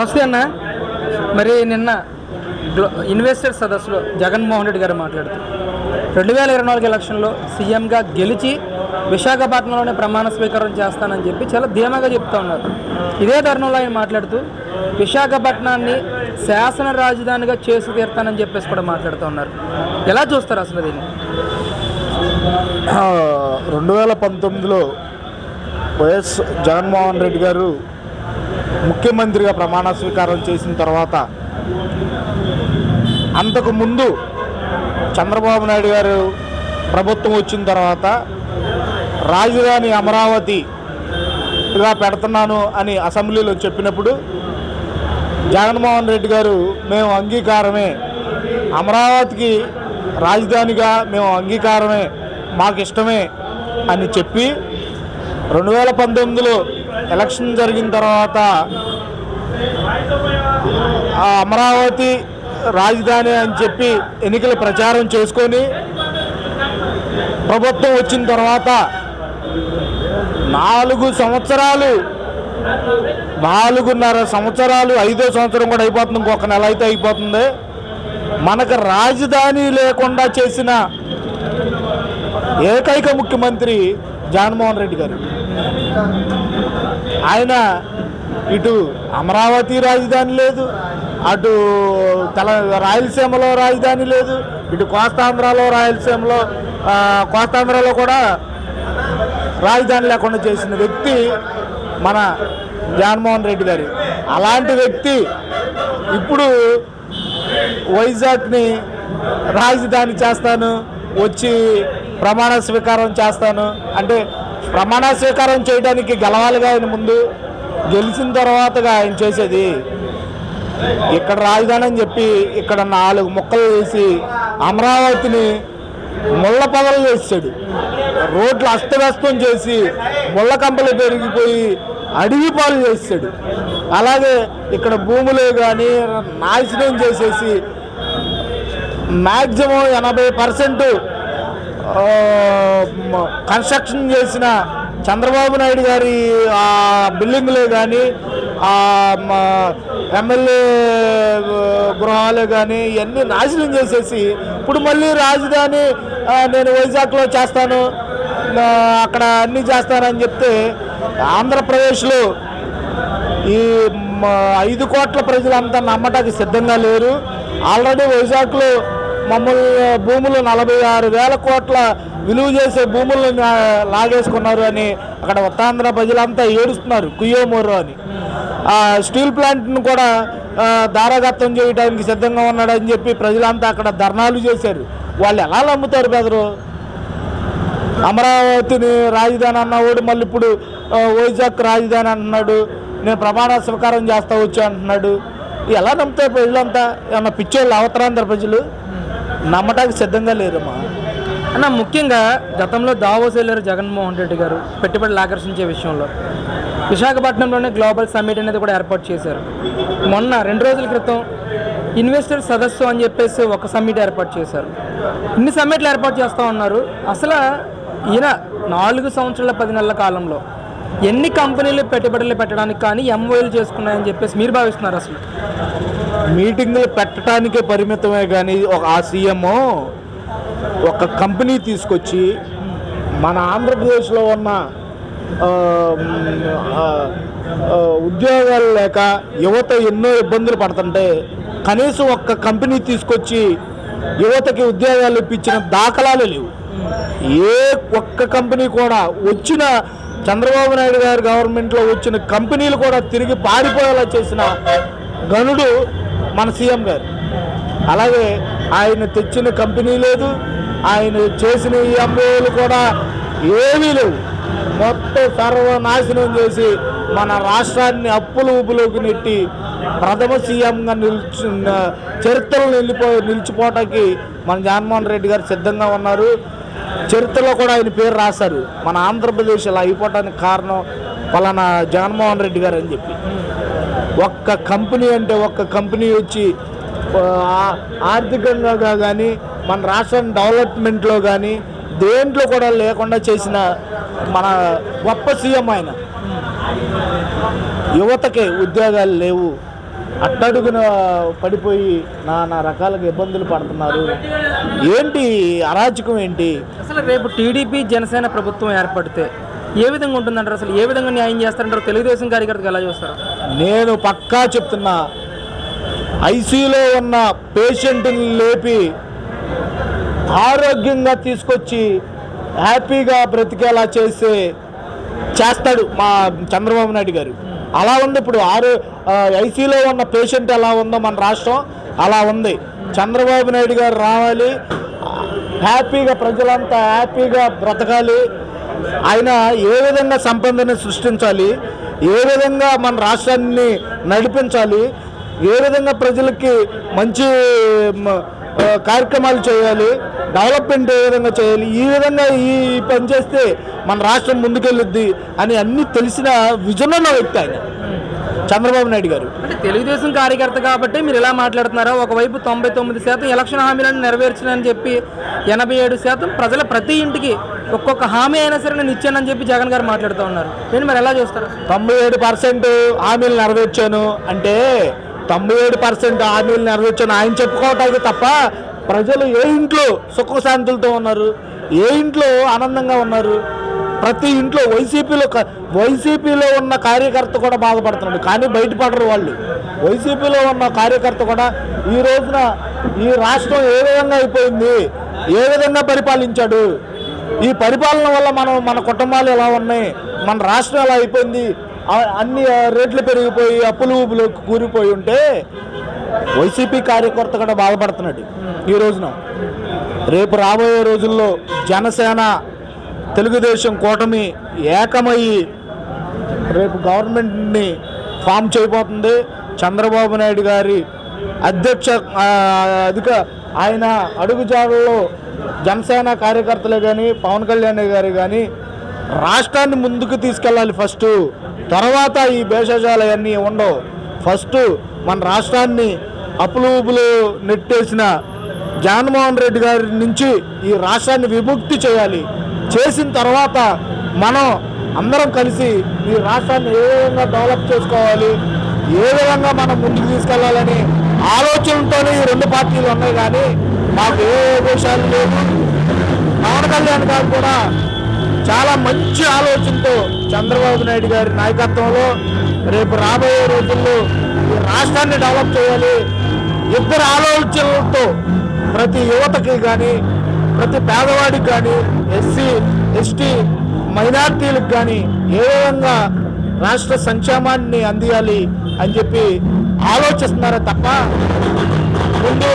నమస్తే అన్న. మరి నిన్న ఇన్వెస్టర్ సదస్సులో జగన్మోహన్ రెడ్డి గారు మాట్లాడుతూ 2024 ఎలక్షన్లో సీఎంగా గెలిచి విశాఖపట్నంలోనే ప్రమాణ స్వీకారం చేస్తానని చెప్పి చాలా ధీమాగా చెప్తా ఉన్నారు. ఇదే తరుణంలో ఆయన మాట్లాడుతూ విశాఖపట్నాన్ని శాసన రాజధానిగా చేసి తీరుతానని చెప్పేసి కూడా మాట్లాడుతూ ఉన్నారు. ఎలా చూస్తారు అసలు దీన్ని? 2019లో వైఎస్ జగన్మోహన్ రెడ్డి గారు ముఖ్యమంత్రిగా ప్రమాణ స్వీకారం చేసిన తర్వాత అంతకుముందు చంద్రబాబు నాయుడు గారు ప్రభుత్వం వచ్చిన తర్వాత రాజధాని అమరావతిగా పెడుతున్నాను అని అసెంబ్లీలో చెప్పినప్పుడు జగన్మోహన్ రెడ్డి గారు మేము అంగీకారమే, అమరావతికి రాజధానిగా మేము అంగీకారమే, మాకు ఇష్టమే అని చెప్పి 2019లో ఎలక్షన్ జరిగిన తర్వాత అమరావతి రాజధాని అని చెప్పి ఎన్నికల ప్రచారం చేసుకొని ప్రభుత్వం వచ్చిన తర్వాత 4 సంవత్సరాలు 4.5 సంవత్సరాలు 5వ సంవత్సరం కూడా అయిపోతుంది, ఇంకొక నెల అయితే అయిపోతుంది. మనకు రాజధాని లేకుండా చేసిన ఏకైక ముఖ్యమంత్రి జగన్మోహన్ రెడ్డి గారు. ఆయన ఇటు అమరావతి రాజధాని లేదు, అటు రాయలసీమలో రాజధాని లేదు, ఇటు కోస్తాంధ్రలో కోస్తాంధ్రలో కూడా రాజధాని లేకుండా చేసిన వ్యక్తి మన జగన్మోహన్ రెడ్డి గారు. అలాంటి వ్యక్తి ఇప్పుడు వైజాగ్ని రాజధాని చేస్తాను, వచ్చి ప్రమాణ స్వీకారం చేస్తాను అంటే ప్రమాణ స్వీకారం చేయడానికి గెలవాలిగా ఆయన ముందు, గెలిచిన తర్వాతగా ఆయన చేసేది. ఇక్కడ రాజధాని అని చెప్పి ఇక్కడ 4 ముక్కలు వేసి అమరావతిని ముళ్ళ పొదలు చేసాడు, రోడ్లు అస్తవ్యస్తం చేసి ముళ్ళ కంపలు పెరిగిపోయి అడవి పాలు చేసాడు. అలాగే ఇక్కడ భూములే కానీ నాశనం చేసేసి మ్యాక్సిమం 80% కన్స్ట్రక్షన్ చేసిన చంద్రబాబు నాయుడు గారి ఆ బిల్డింగ్లే కానీ ఎమ్మెల్యే గృహాలే కానీ ఇవన్నీ నాశనం చేసేసి ఇప్పుడు మళ్ళీ రాజధాని నేను వైజాగ్లో చేస్తాను, అక్కడ అన్నీ చేస్తానని చెప్తే ఆంధ్రప్రదేశ్లో ఈ 5 కోట్ల ప్రజలంతా నమ్మటానికి సిద్ధంగా లేరు. ఆల్రెడీ వైజాగ్లో మమ్మల్ని భూములు 46,000 కోట్ల విలువ చేసే భూములను లాగేసుకున్నారు అని అక్కడ ఉత్తరాంధ్ర ప్రజలంతా ఏడుస్తున్నారు, కుయ్యోమోరు అని. స్టీల్ ప్లాంట్ను కూడా దారాగత్తం చేయడానికి సిద్ధంగా ఉన్నాడని చెప్పి ప్రజలంతా అక్కడ ధర్నాలు చేశారు. వాళ్ళు ఎలా నమ్ముతారు బెదరు? అమరావతిని రాజధాని అన్నవాడు మళ్ళీ ఇప్పుడు వైజాగ్ రాజధాని అంటున్నాడు, నేను ప్రమాణ స్వీకారం చేస్తా వచ్చి అంటున్నాడు. ఎలా నమ్ముతారు ప్రజలంతా? ఏమన్నా పిచ్చోళ్ళు ఉత్తరాంధ్ర ప్రజలు నమ్మటానికి సిద్ధంగా లేరమ్మా. అన్న, ముఖ్యంగా గతంలో దావోస్ వెళ్ళారు జగన్మోహన్ రెడ్డి గారు పెట్టుబడులు ఆకర్షించే విషయంలో. విశాఖపట్నంలోనే గ్లోబల్ సమ్మిట్ అనేది కూడా ఏర్పాటు చేశారు. మొన్న 2 రోజుల క్రితం ఇన్వెస్టర్ సదస్సు అని చెప్పేసి ఒక సమ్మిట్ ఏర్పాటు చేశారు. ఇన్ని సమ్మిట్లు ఏర్పాటు చేస్తూ ఉన్నారు. అసలు ఈయన 4 సంవత్సరాల 10 నెలల కాలంలో ఎన్ని కంపెనీలు పెట్టుబడులు పెట్టడానికి కానీ ఎంఓఏలు చేసుకున్నాయని చెప్పేసి మీరు భావిస్తున్నారు? అసలు మీటింగులు పెట్టడానికే పరిమితమే కానీ ఆ సీఎం ఒక కంపెనీ తీసుకొచ్చి మన ఆంధ్రప్రదేశ్లో ఉన్న ఉద్యోగాలు లేక యువత ఎన్నో ఇబ్బందులు పడుతుంటే కనీసం ఒక్క కంపెనీ తీసుకొచ్చి యువతకి ఉద్యోగాలు ఇప్పించిన దాఖలాలు లేవు. ఏ ఒక్క కంపెనీ కూడా వచ్చిన చంద్రబాబు నాయుడు గారి గవర్నమెంట్లో వచ్చిన కంపెనీలు కూడా తిరిగి పారిపోయేలా చేసిన గనుడు మన సీఎం గారు. అలాగే ఆయన తెచ్చిన కంపెనీ లేదు, ఆయన చేసిన ఎంఓఏలు కూడా ఏమీ లేవు. మొత్తం సర్వనాశనం చేసి మన రాష్ట్రాన్ని అప్పుల ఊపులోకి నెట్టి ప్రథమ సీఎంగా చరిత్రలో నిలిచిపోవటానికి మన జగన్మోహన్ రెడ్డి గారు సిద్ధంగా ఉన్నారు. చరిత్రలో కూడా ఆయన పేరు రాశారు. మన ఆంధ్రప్రదేశ్ ఇలా అయిపోవటానికి కారణం పలానా జగన్మోహన్ రెడ్డి గారు అని చెప్పి. ఒక్క కంపెనీ అంటే ఒక్క కంపెనీ వచ్చి ఆర్థికంగా కానీ మన రాష్ట్రం డెవలప్మెంట్లో కానీ దేంట్లో కూడా లేకుండా చేసిన మన గొప్ప సీఎం ఆయన. యువతకి ఉద్యోగాలు లేవు, అట్టడుగున పడిపోయి నానా రకాలుగా ఇబ్బందులు పడుతున్నారు. ఏంటి అరాచకం ఏంటి? అసలు రేపు టీడీపీ జనసేన ప్రభుత్వం ఏర్పడితే ఏ విధంగా ఉంటుందంటారు? అసలు ఏ విధంగా న్యాయం చేస్తారంటారు? తెలుగుదేశం కార్యకర్తకు ఎలా చూస్తారు? నేను పక్కా చెప్తున్నా, ఐసీయూలో ఉన్న పేషెంట్ని లేపి ఆరోగ్యంగా తీసుకొచ్చి హ్యాపీగా బ్రతికేలా చేస్తాడు మా చంద్రబాబు నాయుడు గారు. అలా ఉంది ఇప్పుడు ఐసీయూలో ఉన్న పేషెంట్ ఎలా ఉందో మన రాష్ట్రం అలా ఉంది. చంద్రబాబు నాయుడు గారు రావాలి, హ్యాపీగా ప్రజలంతా హ్యాపీగా బ్రతకాలి. ఆయన ఏ విధంగా సంపదను సృష్టించాలి, ఏ విధంగా మన రాష్ట్రాన్ని నడిపించాలి, ఏ విధంగా ప్రజలకి మంచి కార్యక్రమాలు చేయాలి, డెవలప్మెంట్ ఏ విధంగా చేయాలి, ఈ విధంగా ఈ పని చేస్తే మన రాష్ట్రం ముందుకెళ్ళుద్ది అని అన్నీ తెలిసిన విజన్ ఉన్న వ్యక్తి ఆయన చంద్రబాబు నాయుడు గారు. అంటే తెలుగుదేశం కార్యకర్త కాబట్టి మీరు ఇలా మాట్లాడుతున్నారా? ఒకవైపు 99% ఎలక్షన్ హామీలను నెరవేర్చినని చెప్పి 87% ప్రజల ప్రతి ఇంటికి ఒక్కొక్క హామీ అయినా సరే నేను ఇచ్చానని చెప్పి జగన్ గారు మాట్లాడుతూ ఉన్నారు. నేను మరి ఎలా చూస్తారు? 97% హామీలు నెరవేర్చాను అంటే 97% హామీలు నెరవేర్చాను ఆయన చెప్పుకోవటానికి తప్ప ప్రజలు ఏ ఇంట్లో సుఖశాంతులతో ఉన్నారు, ఏ ఇంట్లో ఆనందంగా ఉన్నారు? ప్రతి ఇంట్లో వైసీపీలో ఉన్న కార్యకర్త కూడా బాధపడుతున్నాడు, కానీ బయటపడరు వాళ్ళు. వైసీపీలో ఉన్న కార్యకర్త కూడా ఈ రోజున ఈ రాష్ట్రం ఏ విధంగా అయిపోయింది, ఏ విధంగా పరిపాలించాడు, ఈ పరిపాలన వల్ల మన కుటుంబాలు ఎలా ఉన్నాయి, మన రాష్ట్రం ఎలా అయిపోయింది, అన్ని రేట్లు పెరిగిపోయి అప్పులు ఊపులోకి కూరిపోయి ఉంటే వైసీపీ కార్యకర్త కూడా బాధపడుతున్నాడు ఈ రోజున. రేపు రాబోయే రోజుల్లో జనసేన తెలుగుదేశం కూటమి ఏకమయ్యి రేపు గవర్నమెంట్ని ఫామ్ చేయబోతుంది. చంద్రబాబు నాయుడు గారి ఆయన అడుగుజాడల్లో జనసేన కార్యకర్తలే కానీ పవన్ కళ్యాణ్ గారు కానీ రాష్ట్రాన్ని ముందుకు తీసుకెళ్ళాలి ఫస్ట్. తర్వాత ఈ భేషజాలు అవన్నీ ఉండవు. ఫస్ట్ మన రాష్ట్రాన్ని అప్పులు ఊపులు నెట్టేసిన జగన్మోహన్ రెడ్డి గారి నుంచి ఈ రాష్ట్రాన్ని విముక్తి చేయాలి. చేసిన తర్వాత మనం అందరం కలిసి ఈ రాష్ట్రాన్ని ఏ విధంగా డెవలప్ చేసుకోవాలి, ఏ విధంగా మనం ముందుకు తీసుకెళ్లాలని ఆలోచనతోనే ఈ రెండు పార్టీలు ఉన్నాయి. కానీ మాకు ఏ విషయాలు లేవు. పవన్ కళ్యాణ్ గారు కూడా చాలా మంచి ఆలోచనతో చంద్రబాబు నాయుడు గారి నాయకత్వంలో రేపు రాబోయే రోజుల్లో ఈ రాష్ట్రాన్ని డెవలప్ చేయాలి. ఇద్దరు ఆలోచనలతో ప్రతి యువతకి కానీ, ప్రతి పేదవాడికి కానీ, ఎస్సీ ఎస్టీ మైనార్టీలకు కానీ ఏ విధంగా రాష్ట్ర సంక్షేమాన్ని అందియాలి అని చెప్పి ఆలోచిస్తున్నారే తప్ప ముందు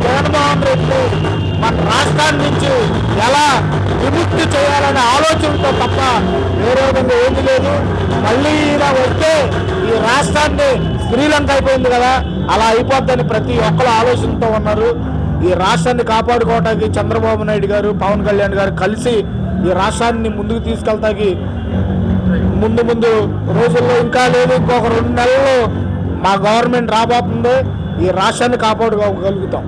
జగన్మోహన్ రెడ్డి మన రాష్ట్రాన్ని నుంచి ఎలా విముక్తి చేయాలనే ఆలోచనతో తప్ప వేరే విధంగా ఏమీ లేదు. మళ్ళీ ఇలా వస్తే ఈ రాష్ట్రాన్ని శ్రీలంక అయిపోయింది కదా, అలా అయిపోద్దని ప్రతి ఒక్కరు ఆలోచనతో ఉన్నారు. ఈ రాష్ట్రాన్ని కాపాడుకోవడానికి చంద్రబాబు నాయుడు గారు పవన్ కళ్యాణ్ గారు కలిసి ఈ రాష్ట్రాన్ని ముందుకు తీసుకెళ్తాకి ముందు రోజుల్లో ఇంకా లేదు, ఇంకొక 2 నెలల్లో మా గవర్నమెంట్ రాబోతుంది. ఈ రాష్ట్రాన్ని కాపాడుకోగలుగుతాం.